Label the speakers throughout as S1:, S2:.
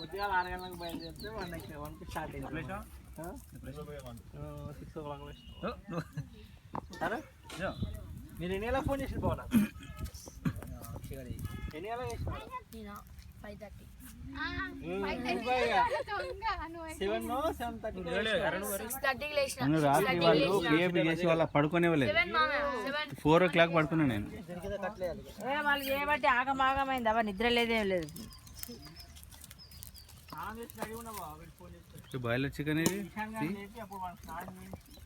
S1: పొద్దుగా 6 గంటలకు బయలుదేరితే 1కి స్టార్ట్ అయింది. 6 o'clock సరే మీరు ఎన్ని గంటలకు ఫోన్ చేసి పోవాలా? ఎన్ని గంటలకు చేసినారు?
S2: 5:30.
S3: 7:30 రాత్రి వాళ్ళు బిఏపీ చేసి వాళ్ళ పడుకునేవ్వలేదు. 4 o'clock పడుకున్నా నేను.
S2: వాళ్ళు చేయబట్టి ఆగమాగమైంది అవ నిద్ర లేదేం లేదు.
S3: బాయిలర్ చికెన్ ఇది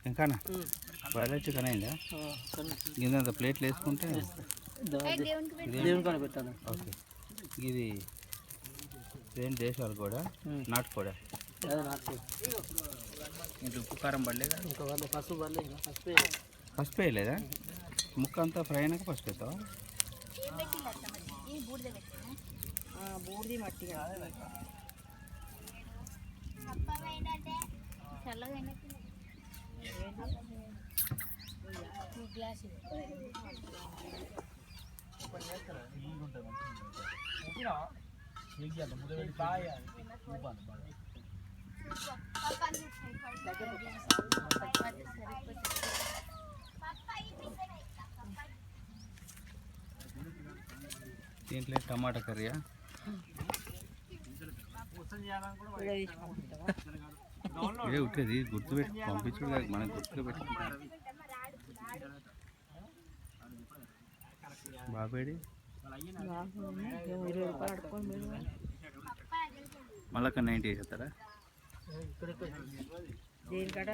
S3: ఇంకానా బాయిలర్ చికెన్ అయిందా? ఇంత ప్లేట్లు వేసుకుంటే ఓకే. ఇది ఇదేం దేశాలు కూడా నాటుకోడా ఇంట్లో ఉప్పు కారం పడలేదా? పసుపు వేయలేదా? ముక్క అంతా ఫ్రై అయినాక పసుపు వేస్తావా?
S2: బూడిది మట్టి
S3: దీంట్లో టమాటా కర్రీయా? ఇదే ఉంటుంది గుర్తుపెట్టి పంపించుడు కాదు మనకు గుర్తుగా పెట్టుకుంటాం. బాబేడి మళ్ళీ 90 వేసేస్తారా?
S2: దేనికట